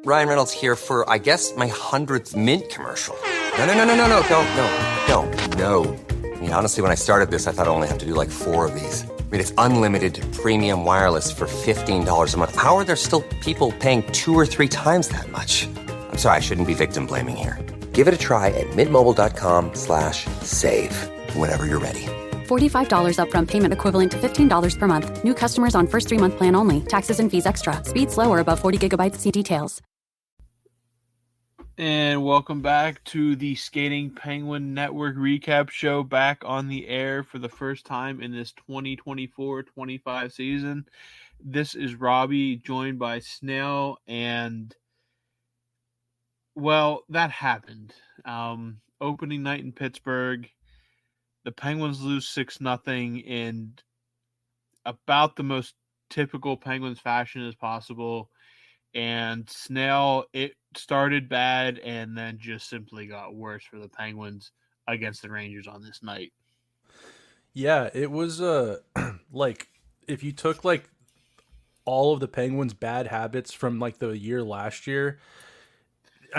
Ryan Reynolds here for, I guess, my 100th Mint commercial. No, don't. No. I mean, honestly, when I started this, I thought I only have to do like 4 of these. I mean, it's unlimited premium wireless for $15 a month. How are there still people paying 2 or 3 times that much? I'm sorry, I shouldn't be victim blaming here. Give it a try at mintmobile.com/save. Whenever you're ready. $45 upfront payment equivalent to $15 per month. New customers on first 3-month plan only. Taxes and fees extra. Speed slower above 40 gigabytes. See details. And welcome back to the Skating Penguin Network recap show, back on the air for the first time in this 2024-25 season. This is Robbie, joined by Snail, and, well, that happened. Opening night in Pittsburgh, the Penguins lose 6-0 in about the most typical Penguins fashion as possible. And Snail, it started bad and then just simply got worse for the Penguins against the Rangers on this night. Yeah, it was like if you took like all of the Penguins' bad habits from like the year last year,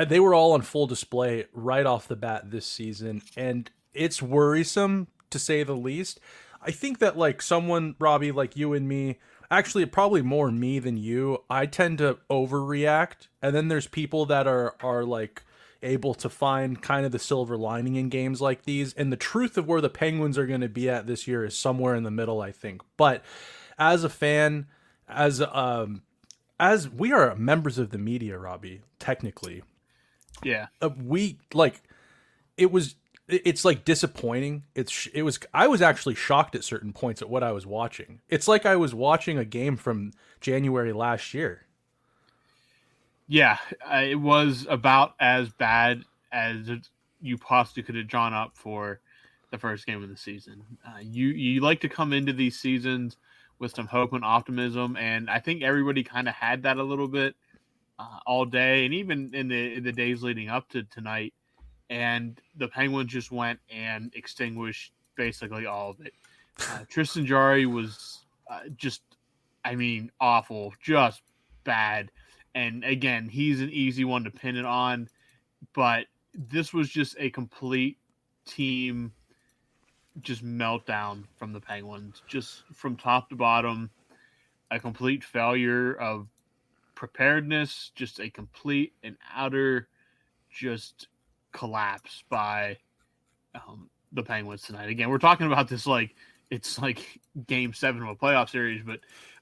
they were all on full display right off the bat this season, and it's worrisome to say the least. I think that like someone, Robbie, like you and me, actually probably more me than you, I tend to overreact, and then there's people that are like able to find kind of the silver lining in games like these, and the truth of where the Penguins are going to be at this year is somewhere in the middle, I think. But as a fan, as we are members of the media, Robbie, technically, yeah, we like it's like disappointing. I was actually shocked at certain points at what I was watching. It's like I was watching a game from January last year. Yeah, it was about as bad as you possibly could have drawn up for the first game of the season. You like to come into these seasons with some hope and optimism, and I think everybody kind of had that a little bit all day, and even in the days leading up to tonight. And the Penguins just went and extinguished basically all of it. Tristan Jarry was awful, just bad. And again, he's an easy one to pin it on. But this was just a complete team just meltdown from the Penguins. Just from top to bottom, a complete failure of preparedness, just a complete and utter just collapse by the Penguins tonight. Again, we're talking about this like it's like game 7 of a playoff series, but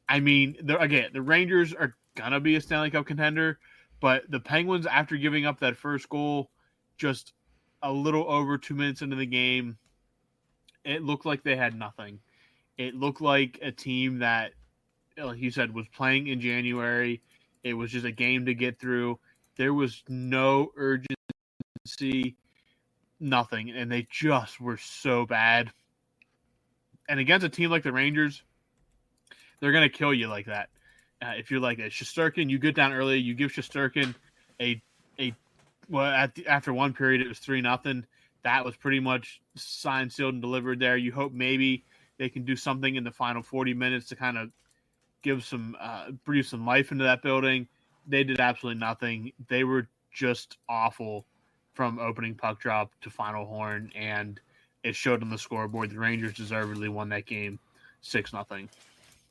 I mean, the Rangers are gonna be a Stanley Cup contender, but the Penguins, after giving up that first goal just a little over 2 minutes into the game, it looked like they had nothing. It looked like a team that, like you said, was playing in January. It was just a game to get through. There was no urgency, nothing, and they just were so bad. And against a team like the Rangers, they're going to kill you like that. If you're like a Shesterkin, you get down early, you give Shesterkin after one period, it was 3-0. That was pretty much signed, sealed, and delivered there. You hope maybe they can do something in the final 40 minutes to kind of give some, breathe some life into that building. They did absolutely nothing. They were just awful from opening puck drop to final horn, and it showed on the scoreboard. The Rangers deservedly won that game 6-0.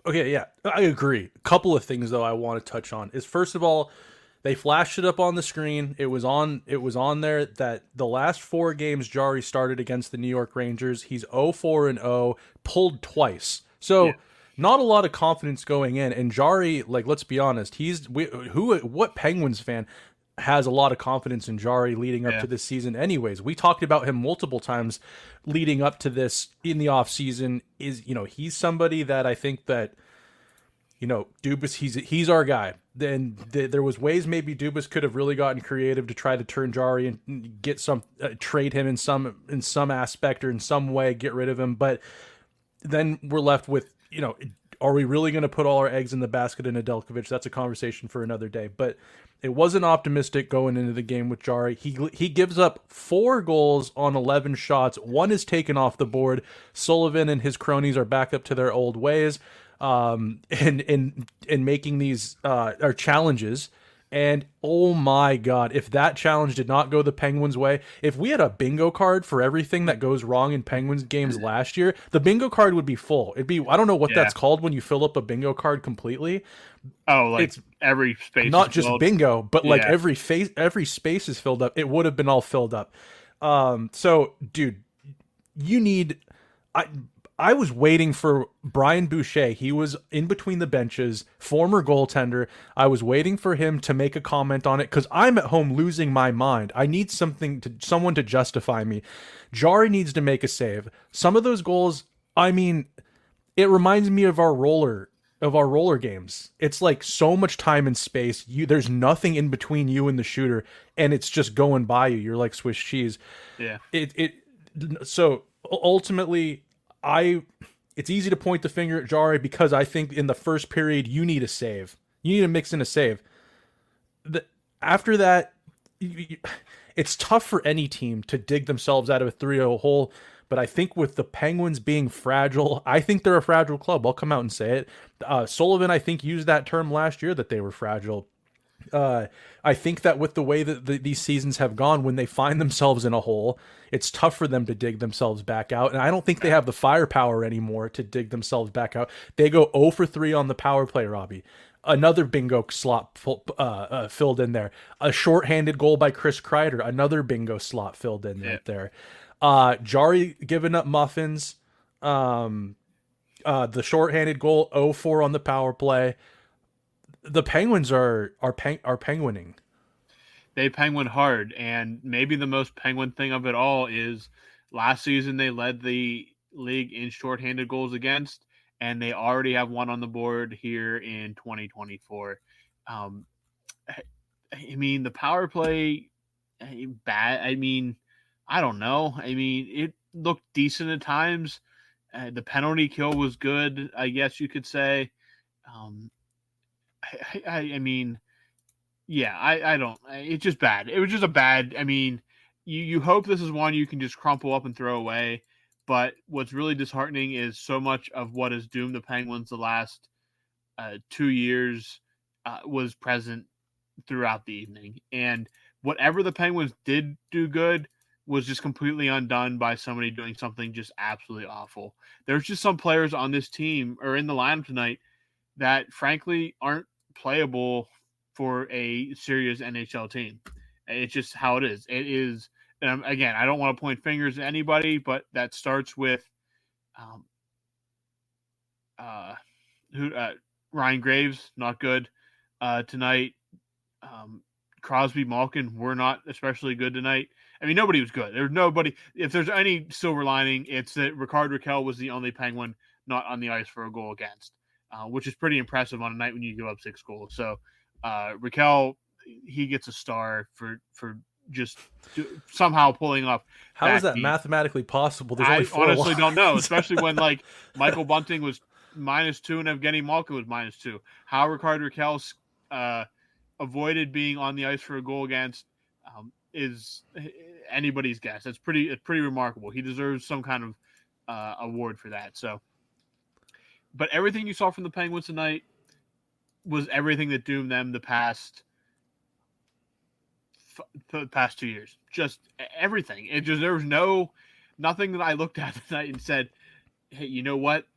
Okay, yeah, I agree. A couple of things though I want to touch on is, first of all, they flashed it up on the screen. It was on there that the last 4 games Jarry started against the New York Rangers, he's 0-4-0, pulled twice. So yeah, not a lot of confidence going in. And Jarry, like, let's be honest, what Penguins fan has a lot of confidence in Jarry leading up to this season anyways? We talked about him multiple times leading up to this in the offseason. He's somebody that I think that, Dubas, he's our guy. Then there was ways maybe Dubas could have really gotten creative to try to turn Jarry and get some trade him in some aspect or in some way, get rid of him. But then we're left with, are we really going to put all our eggs in the basket in Nedeljkovic? That's a conversation for another day. But it wasn't optimistic going into the game with Jarry. He gives up 4 goals on 11 shots. 1 is taken off the board. Sullivan and his cronies are back up to their old ways, and making these challenges. And oh my God, if that challenge did not go the Penguins' way, if we had a bingo card for everything that goes wrong in Penguins games last year, the bingo card would be full. It'd be, I don't know what that's called when you fill up a bingo card completely. Oh, like it's every space, not is just filled. bingo, but like every space is filled up. It would have been all filled up. So dude, you need, I was waiting for Brian Boucher. He was in between the benches, former goaltender. I was waiting for him to make a comment on it because I'm at home losing my mind. I need someone to justify me. Jari needs to make a save. Some of those goals, I mean, it reminds me of our roller games. It's like so much time and space. There's nothing in between you and the shooter, and it's just going by you. You're like Swiss cheese. Yeah. So ultimately, it's easy to point the finger at Jari because I think in the first period you need a save. You need to mix in a save. After that, it's tough for any team to dig themselves out of a 3-0 hole. But I think with the Penguins being fragile, I think they're a fragile club. I'll come out and say it. Sullivan, I think, used that term last year that they were fragile. I think that with the way that these seasons have gone, when they find themselves in a hole, it's tough for them to dig themselves back out. And I don't think they have the firepower anymore to dig themselves back out. They go 0 for 3 on the power play, Robbie. Another bingo slot filled in there. A shorthanded goal by Chris Kreider. Another bingo slot filled in right there. Jari giving up muffins. The shorthanded goal 0-4 on the power play. The Penguins are penguining. They penguin hard, and maybe the most penguin thing of it all is last season they led the league in shorthanded goals against, and they already have one on the board here in 2024. I mean, the power play, bad. I mean, I don't know. I mean, it looked decent at times. The penalty kill was good, I guess you could say. I mean, yeah, I don't. It's just bad. It was just a bad. I mean, you hope this is one you can just crumple up and throw away. But what's really disheartening is so much of what has doomed the Penguins the last 2 years was present throughout the evening. And whatever the Penguins did do good was just completely undone by somebody doing something just absolutely awful. There's just some players on this team or in the lineup tonight that frankly aren't playable for a serious NHL team. It's just how it is. It is, and again, I don't want to point fingers at anybody, but that starts with Ryan Graves, not good tonight. Crosby, Malkin were not especially good tonight. I mean, nobody was good. There's nobody. If there's any silver lining, it's that Rickard Rakell was the only Penguin not on the ice for a goal against. Which is pretty impressive on a night when you give up 6 goals. So Rakell, he gets a star for just somehow pulling up. How is that mathematically possible? There's only 4 honestly lines. Don't know, especially when like Michael Bunting was -2 and Evgeny Malkin was -2. How Rickard Rakell avoided being on the ice for a goal against is anybody's guess. It's pretty remarkable. He deserves some kind of award for that. So. But everything you saw from the Penguins tonight was everything that doomed them the past 2 years. Just everything. There was nothing that I looked at tonight and said, "Hey, you know what?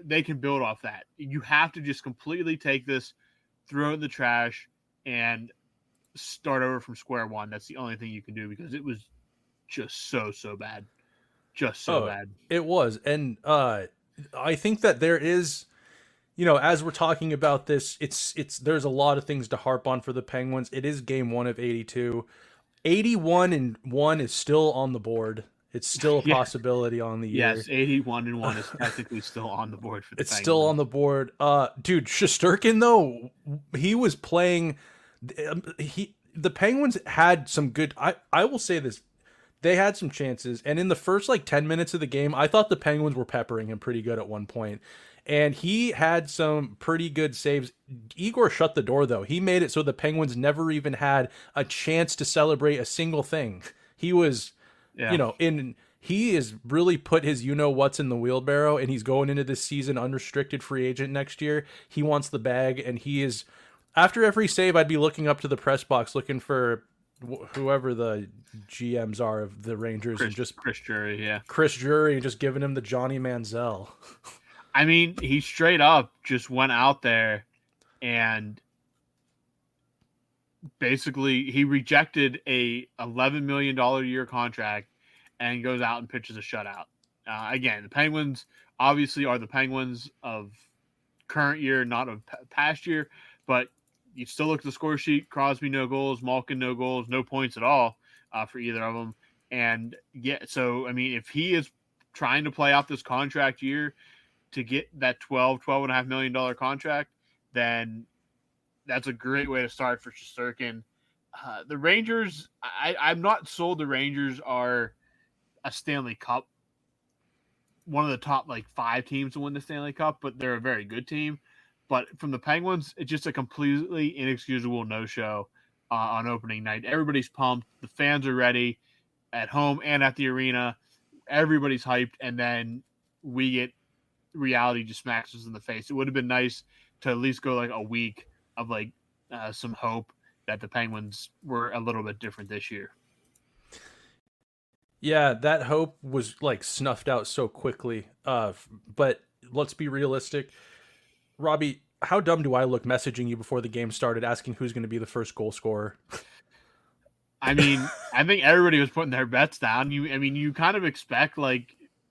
They can build off that." You have to just completely take this, throw it in the trash, and start over from square one. That's the only thing you can do because it was just so bad, just so bad. It was, and I think that there is, as we're talking about this, there's a lot of things to harp on for the Penguins. It is game 1 of 82. 81-1 is still on the board. It's still a possibility on the year. Yes, 81-1 is technically still on the board for the It's Penguins. still on the board. Dude, Shesterkin, though, he was playing. The Penguins had some good. I will say this. They had some chances, and in the first 10 minutes of the game, I thought the Penguins were peppering him pretty good at one point, and he had some pretty good saves. Igor shut the door, though. He made it so the Penguins never even had a chance to celebrate a single thing. He was, he has really put his what's in the wheelbarrow, and he's going into this season unrestricted free agent next year. He wants the bag, and he is. After every save, I'd be looking up to the press box, looking for whoever the GMs are of the Rangers, and just Chris Drury, yeah. Chris Drury, and just giving him the Johnny Manziel. I mean, he straight up just went out there and basically he rejected a $11 million a year contract and goes out and pitches a shutout. Again, the Penguins obviously are the Penguins of current year, not of past year, but you still look at the score sheet. Crosby, no goals. Malkin, no goals. No points at all for either of them. And yeah, so, I mean, if he is trying to play out this contract year to get that $12.5 million contract, then that's a great way to start for Shesterkin. The Rangers, I'm not sold the Rangers are a Stanley Cup, one of the top 5 teams to win the Stanley Cup, but they're a very good team. But from the Penguins, it's just a completely inexcusable no-show on opening night. Everybody's pumped. The fans are ready at home and at the arena. Everybody's hyped, and then we get reality just smacks us in the face. It would have been nice to at least go a week of some hope that the Penguins were a little bit different this year. Yeah, that hope was snuffed out so quickly. But let's be realistic. Robbie, how dumb do I look messaging you before the game started asking who's going to be the first goal scorer? I mean, I think everybody was putting their bets down. You kind of expect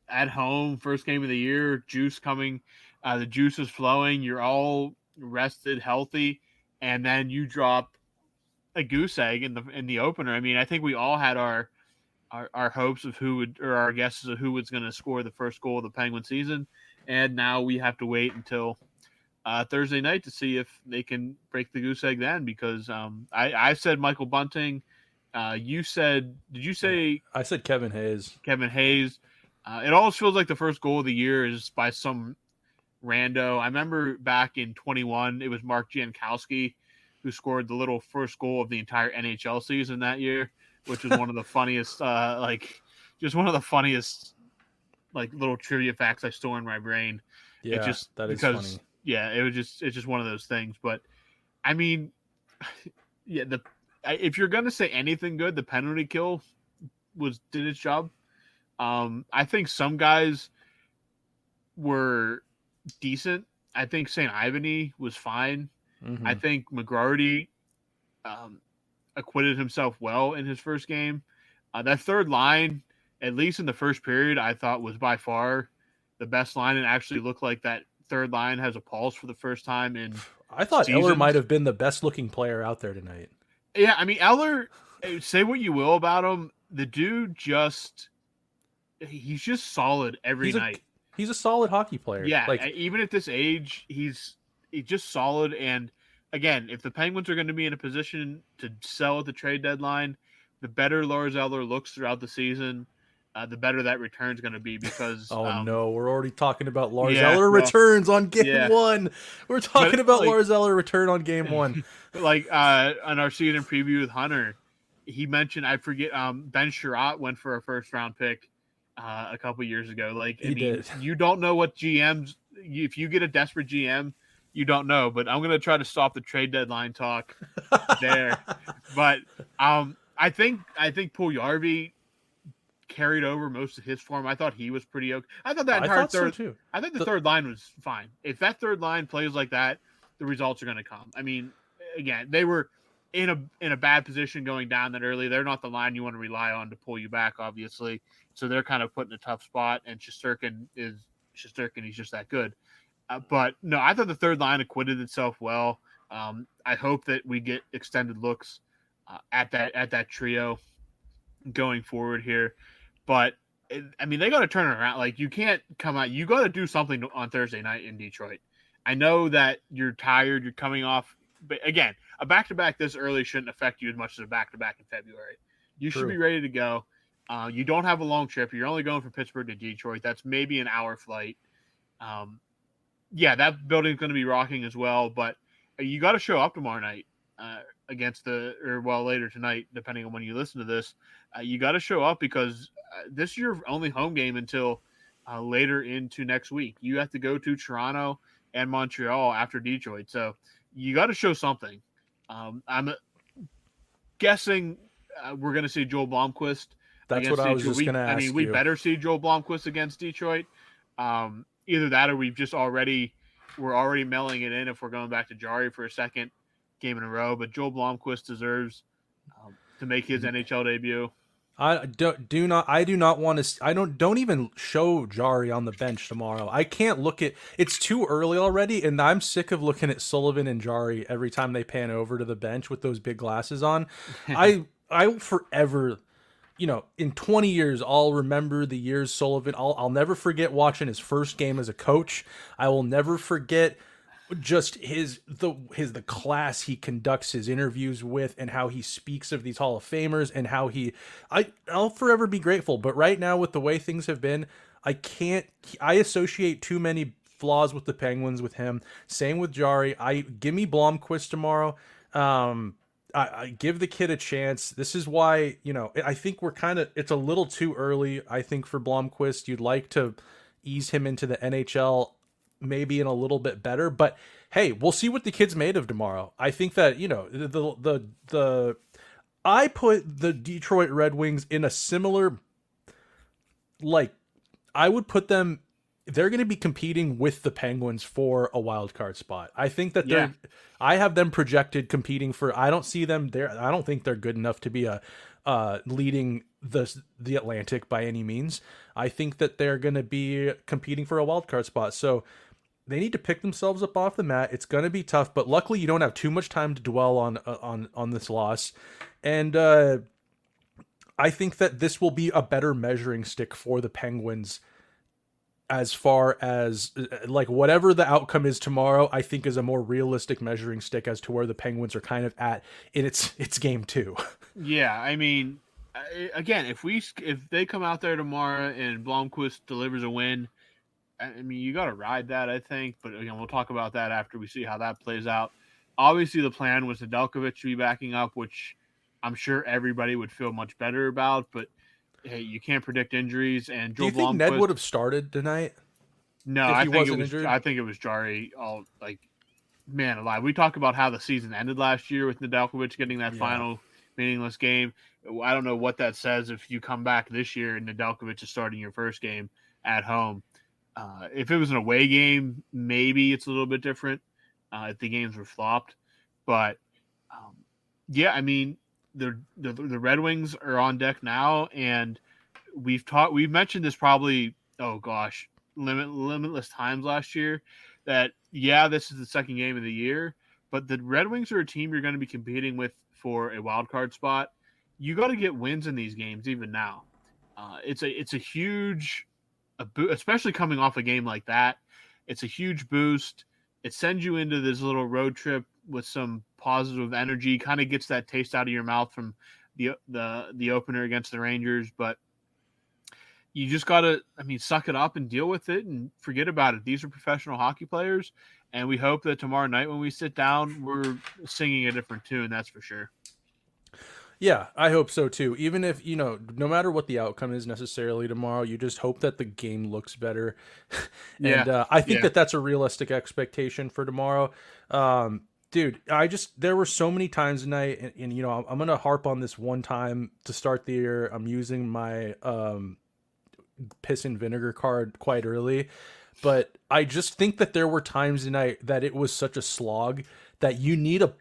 at home, first game of the year, juice coming, the juice is flowing, you're all rested, healthy, and then you drop a goose egg in the opener. I mean, I think we all had our hopes of our guesses of who was going to score the first goal of the Penguin season, and now we have to wait until Thursday night to see if they can break the goose egg then, because I said Michael Bunting. You said, did you say? I said Kevin Hayes. Kevin Hayes. It always feels like the first goal of the year is by some rando. I remember back in 21, it was Mark Jankowski who scored the little first goal of the entire NHL season that year, which was one of the funniest, just one of the funniest, little trivia facts I store in my brain. Yeah, that is funny. Yeah, it's just one of those things. But I mean, yeah, if you're gonna say anything good, the penalty kill did its job. I think some guys were decent. I think St. Ivany was fine. Mm-hmm. I think McGroarty acquitted himself well in his first game. That third line, at least in the first period, I thought was by far the best line, and actually looked like that third line has a pulse for the first time in I thought seasons. Eller might have been the best looking player out there tonight. Yeah, I mean, Eller, say what you will about him, the dude he's just solid every night. He's a solid hockey player. Yeah, even at this age, he's just solid. And again, if the Penguins are going to be in a position to sell at the trade deadline, the better Lars Eller looks throughout the season, the better that return's going to be, because no, we're already talking about Lars Eller returns on game one. We're talking about Lars Eller return on game one. On our season preview with Hunter, he mentioned, I forget, Ben Sherratt went for a first round pick a couple years ago. You don't know what GMs, if you get a desperate GM, you don't know. But I'm going to try to stop the trade deadline talk there. But I think Puljujarvi carried over most of his form. I thought he was pretty okay. I thought that entire third. So too. I think the third line was fine. If that third line plays like that, the results are going to come. I mean, again, they were in a bad position going down that early. They're not the line you want to rely on to pull you back, obviously. So they're kind of put in a tough spot. And Shesterkin. He's just that good. But no, I thought the third line acquitted itself well. I hope that we get extended looks at that trio going forward here. But they got to turn it around. You can't come out. You got to do something on Thursday night in Detroit. I know that you're tired. You're coming off, but again, a back-to-back this early shouldn't affect you as much as a back-to-back in February. You should be ready to go. You don't have a long trip. You're only going from Pittsburgh to Detroit. That's maybe an hour flight. That building's going to be rocking as well. But you got to show up tomorrow night later tonight, depending on when you listen to this. You got to show up, because this is your only home game until later into next week. You have to go to Toronto and Montreal after Detroit. So you got to show something. I'm guessing we're going to see Joel Blomqvist. That's what I was just going to ask you. We better see Joel Blomqvist against Detroit. Either that or we're already mailing it in if we're going back to Jari for a second game in a row. But Joel Blomqvist deserves to make his NHL debut. I do not want to. Don't even show Jari on the bench tomorrow. I can't look at. It's too early already, and I'm sick of looking at Sullivan and Jari every time they pan over to the bench with those big glasses on. I will forever, in 20 years, I'll remember the years Sullivan. I'll never forget watching his first game as a coach. I will never forget just the class he conducts his interviews with, and how he speaks of these Hall of Famers, and how I'll forever be grateful. But right now, with the way things have been, I associate too many flaws with the Penguins with him. Same with Jari. Give me Blomqvist tomorrow. I give the kid a chance. This is why, I think it's a little too early, I think, for Blomqvist. You'd like to ease him into the NHL maybe in a little bit better, but hey, we'll see what the kid's made of tomorrow. I think that, I put the Detroit Red Wings in a similar, I would put them, they're going to be competing with the Penguins for a wild card spot. I think that I have them projected competing for, I don't see them there. I don't think they're good enough to be leading the Atlantic by any means. I think that they're going to be competing for a wild card spot. So they need to pick themselves up off the mat. It's going to be tough, but luckily you don't have too much time to dwell on this loss. And I think that this will be a better measuring stick for the Penguins as far as whatever the outcome is tomorrow. I think is a more realistic measuring stick as to where the Penguins are kind of at in its game 2. Yeah, I mean, again, if they come out there tomorrow and Blomqvist delivers a win, I mean, you got to ride that, I think. But again, we'll talk about that after we see how that plays out. Obviously, the plan was Nedeljkovic to be backing up, which I'm sure everybody would feel much better about. But hey, you can't predict injuries. And Joel Do you think Ned would have started tonight? No, I think it was Jari. Man alive. We talk about how the season ended last year with Nedeljkovic getting that final meaningless game. I don't know what that says if you come back this year and Nedeljkovic is starting your first game at home. If it was an away game, maybe it's a little bit different if the games were flopped. But, I mean, the Red Wings are on deck now, and we've mentioned this probably, limitless times last year, that, this is the second game of the year, but the Red Wings are a team you're going to be competing with for a wild card spot. You got to get wins in these games even now. It's a huge, especially coming off a game like that. It's a huge boost. It sends you into this little road trip with some positive energy, kind of gets that taste out of your mouth from the opener against the Rangers. But you just got to, suck it up and deal with it and forget about it. These are professional hockey players, and we hope that tomorrow night when we sit down, we're singing a different tune, that's for sure. Yeah, I hope so too. Even if, no matter what the outcome is necessarily tomorrow, you just hope that the game looks better. And I think that that's a realistic expectation for tomorrow. Dude, there were so many times tonight, and I'm going to harp on this one time to start the year. I'm using my piss and vinegar card quite early, but I just think that there were times tonight that it was such a slog that you need a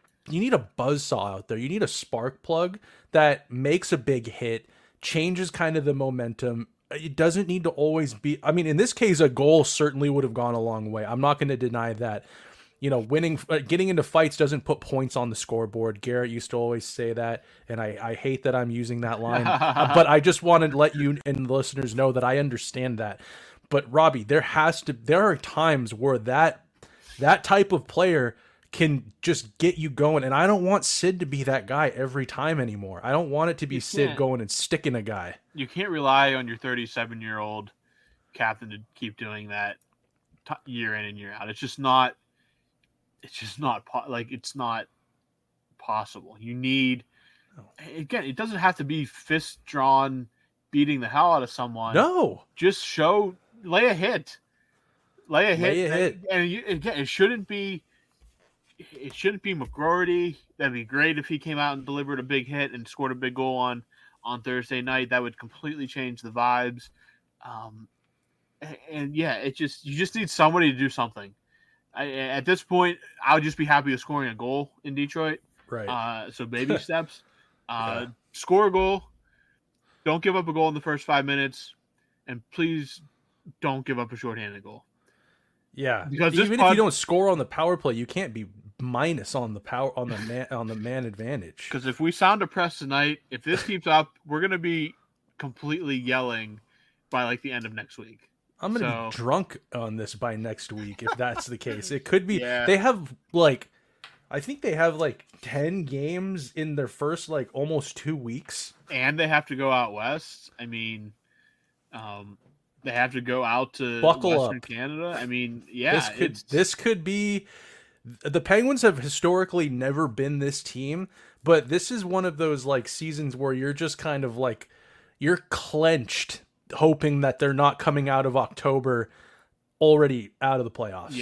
buzzsaw out there. You need a spark plug that makes a big hit, changes kind of the momentum. It doesn't need to always be, in this case, a goal certainly would have gone a long way. I'm not going to deny that. Winning, getting into fights doesn't put points on the scoreboard. Garrett used to always say that, and I hate that I'm using that line, but I just wanted to let you and the listeners know that I understand that. But Robbie, there are times where that type of player can just get you going, and I don't want Sid to be that guy every time anymore. I don't want it to be Sid going and sticking a guy. You can't rely on your 37-year-old captain to keep doing that year in and year out. It's not possible. You need, again, it doesn't have to be fist drawn, beating the hell out of someone. No, just lay a hit. And again, it shouldn't be it shouldn't be McGroarty. That'd be great if he came out and delivered a big hit and scored a big goal on Thursday night. That would completely change the vibes. And yeah, you just need somebody to do something. At this point, I would just be happy with scoring a goal in Detroit. Right. So baby steps. Yeah. Score a goal. Don't give up a goal in the first 5 minutes, and please don't give up a shorthanded goal. Yeah, because even if you don't score on the power play, you can't be minus on the man advantage. Because if we sound depressed tonight, if this keeps up, we're gonna be completely yelling by like the end of next week. I'm gonna be drunk on this by next week if that's the case. It could be. Yeah. They have I think they have 10 games in their first almost 2 weeks, and they have to go out west. I mean, they have to go out to Western Canada. I mean, yeah, this could be. The Penguins have historically never been this team, but this is one of those seasons where you're just kind of you're clenched, hoping that they're not coming out of October already out of the playoffs.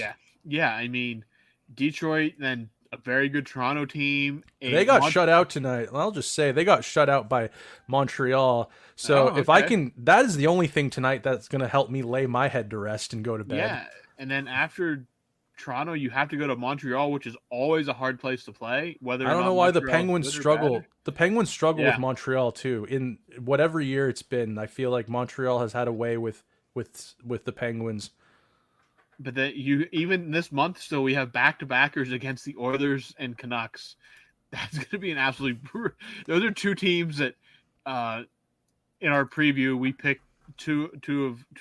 Yeah. I mean, Detroit, then a very good Toronto team. They got shut out tonight. I'll just say they got shut out by Montreal. So if I can, that is the only thing tonight that's going to help me lay my head to rest and go to bed. Yeah, and then after Toronto, you have to go to Montreal, which is always a hard place to play. I don't know why the Penguins struggle. The Penguins struggle with Montreal too. In whatever year it's been, I feel like Montreal has had a way with the Penguins. But even this month, still we have back-to-backers against the Oilers and Canucks. That's going to be an absolute. Those are two teams that, in our preview, we picked two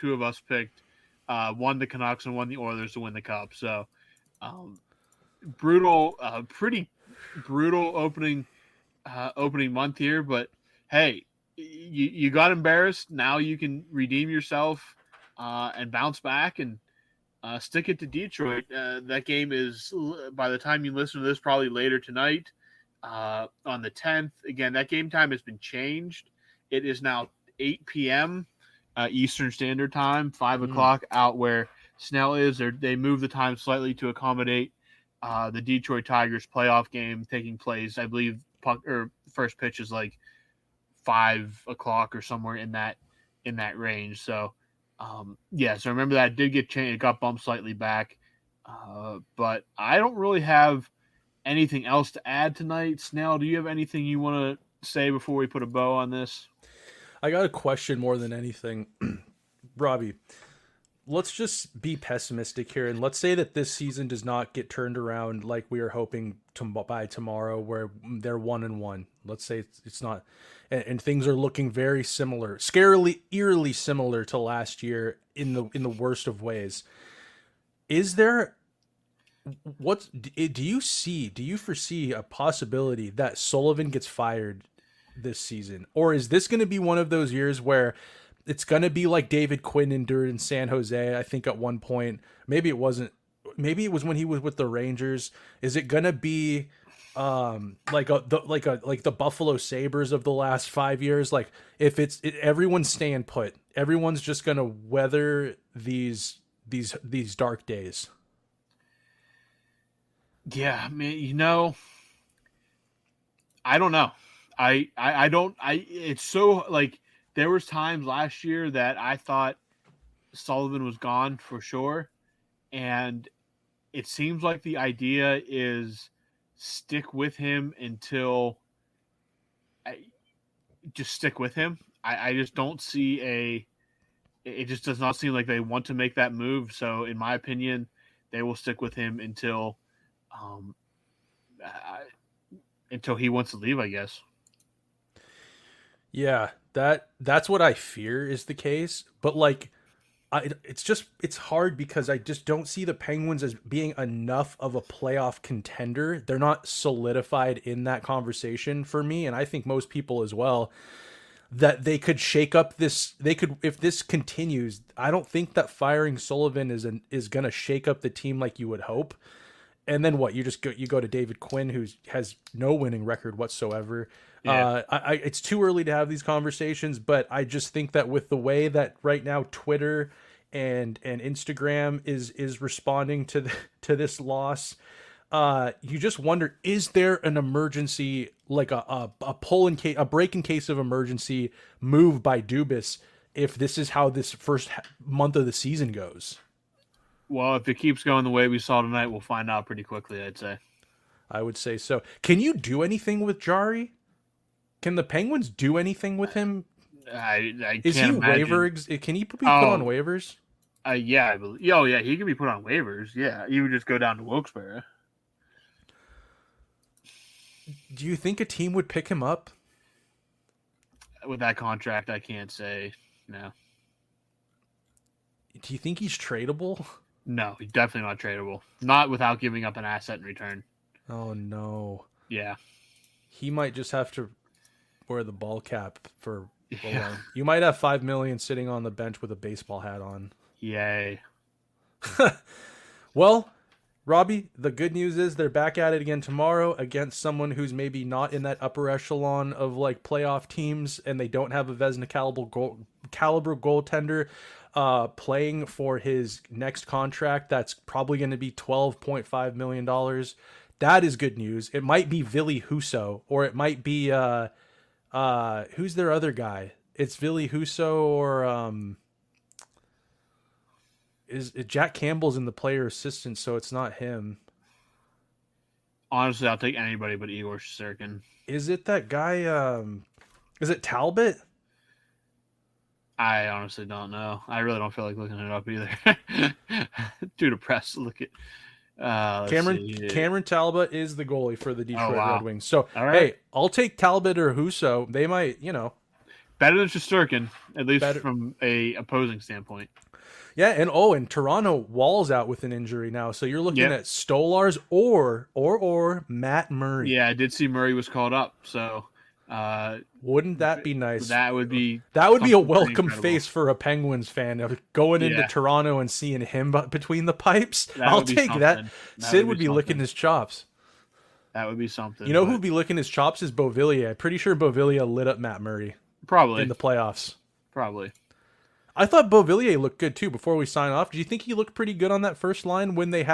of us picked. One the Canucks and one the Oilers to win the cup. So, brutal, pretty brutal opening month here. But hey, you got embarrassed. Now you can redeem yourself and bounce back and stick it to Detroit. That game is, by the time you listen to this, probably later tonight on the 10th. Again, that game time has been changed. It is now 8 p.m. Eastern Standard Time, 5 o'clock out where Snail is. They moved the time slightly to accommodate the Detroit Tigers playoff game taking place. I believe first pitch is 5 o'clock or somewhere in that range. So, so remember that did get changed. It got bumped slightly back. But I don't really have anything else to add tonight. Snail, do you have anything you want to say before we put a bow on this? I got a question more than anything. Robbie, let's just be pessimistic here, and let's say that this season does not get turned around like we are hoping by tomorrow, where they're 1-1. Let's say it's not, and things are looking very similar, eerily similar to last year in the worst of ways. Is there do you foresee a possibility that Sullivan gets fired this season, or is this going to be one of those years where it's going to be like David Quinn endured in San Jose? I think at one point, maybe it was when he was with the Rangers. Is it going to be like the Buffalo Sabres of the last 5 years? Like if everyone's staying put, everyone's just going to weather these dark days. Yeah, I mean, I don't know. It's so there was times last year that I thought Sullivan was gone for sure. And it seems like the idea is stick with him until just stick with him. I just don't see it just does not seem like they want to make that move. So in my opinion, they will stick with him until he wants to leave, I guess. Yeah, that's what I fear is the case. But it's hard because I just don't see the Penguins as being enough of a playoff contender. They're not solidified in that conversation for me, and I think most people as well, that they could shake up this. They could, if this continues. I don't think that firing Sullivan is going to shake up the team like you would hope. And then what? You go to David Quinn, who has no winning record whatsoever. Yeah. It's too early to have these conversations, but I just think that with the way that right now Twitter and Instagram is responding to this loss, you just wonder, is there an emergency, like a pull in case, a break in case of emergency move by Dubas if this is how this first month of the season goes? Well, if it keeps going the way we saw tonight, we'll find out pretty quickly, I'd say. I would say so. Can you do anything with Jari? Can the Penguins do anything with him? I Is can't he imagine. waiver? Can he be put on waivers? Yeah, I believe. Oh, yeah, he could be put on waivers. Yeah, he would just go down to Wilkes-Barre. Do you think a team would pick him up? With that contract, I can't say no. Do you think he's tradable? No, he's definitely not tradable. Not without giving up an asset in return. Oh, no. Yeah. He might just have to wear the ball cap for a Yeah. while. You might have $5 million sitting on the bench with a baseball hat on. Yay. Well, Robbie, the good news is they're back at it again tomorrow against someone who's maybe not in that upper echelon of like playoff teams, and they don't have a Vezina caliber goaltender playing for his next contract. That's probably going to be $12.5 million. That is good news. It might be Ville Husso, or it might be who's their other guy? It's Ville Husso, or is Jack Campbell's in the player assistant, so it's not him. Honestly, I'll take anybody but Igor Shesterkin. Is it that guy? Is it Talbot? I honestly don't know. I really don't feel like looking it up either. Too depressed to look at. Cameron Talbot is the goalie for the Detroit Red Wings. So, right. Hey, I'll take Talbot or Husso. They might, better than Shesterkin, at least from a opposing standpoint. Yeah, and Toronto Wall's out with an injury now, so you're looking at Stolars or Matt Murray. Yeah, I did see Murray was called up, so wouldn't that be nice? That would be a welcome face for a Penguins fan of going into Toronto and seeing him between the pipes. I'll take that. Sid would be licking his chops. That would be something. You know who'd be licking his chops is Beauvillier. I'm pretty sure Beauvillier lit up Matt Murray. Probably in the playoffs. Probably. I thought Beauvillier looked good too. Before we sign off, do you think he looked pretty good on that first line when they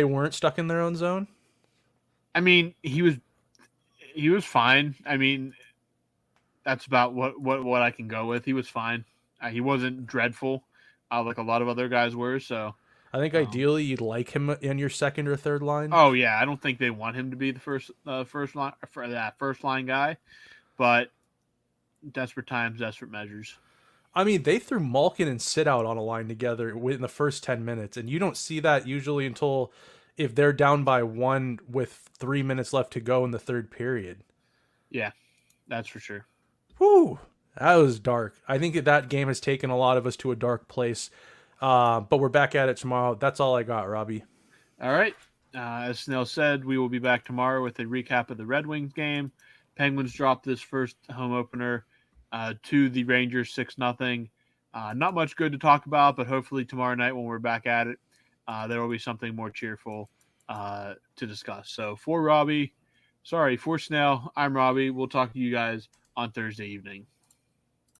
weren't stuck in their own zone? I mean, he was fine. I mean, that's about what I can go with. He was fine. He wasn't dreadful, like a lot of other guys were. So I think ideally you'd like him in your second or third line. Oh yeah, I don't think they want him to be the first line for that first line guy, but desperate times, desperate measures. I mean, they threw Malkin and Sit out on a line together in the first 10 minutes, and you don't see that usually until if they're down by 1 with 3 minutes left to go in the third period. Yeah, that's for sure. Whew, that was dark. I think that game has taken a lot of us to a dark place, but we're back at it tomorrow. That's all I got, Robbie. All right. As Snail said, we will be back tomorrow with a recap of the Red Wings game. Penguins dropped this first home opener to the Rangers 6-0. Not much good to talk about, but hopefully tomorrow night when we're back at it, there will be something more cheerful to discuss. So for Snail, I'm Robbie. We'll talk to you guys on Thursday evening.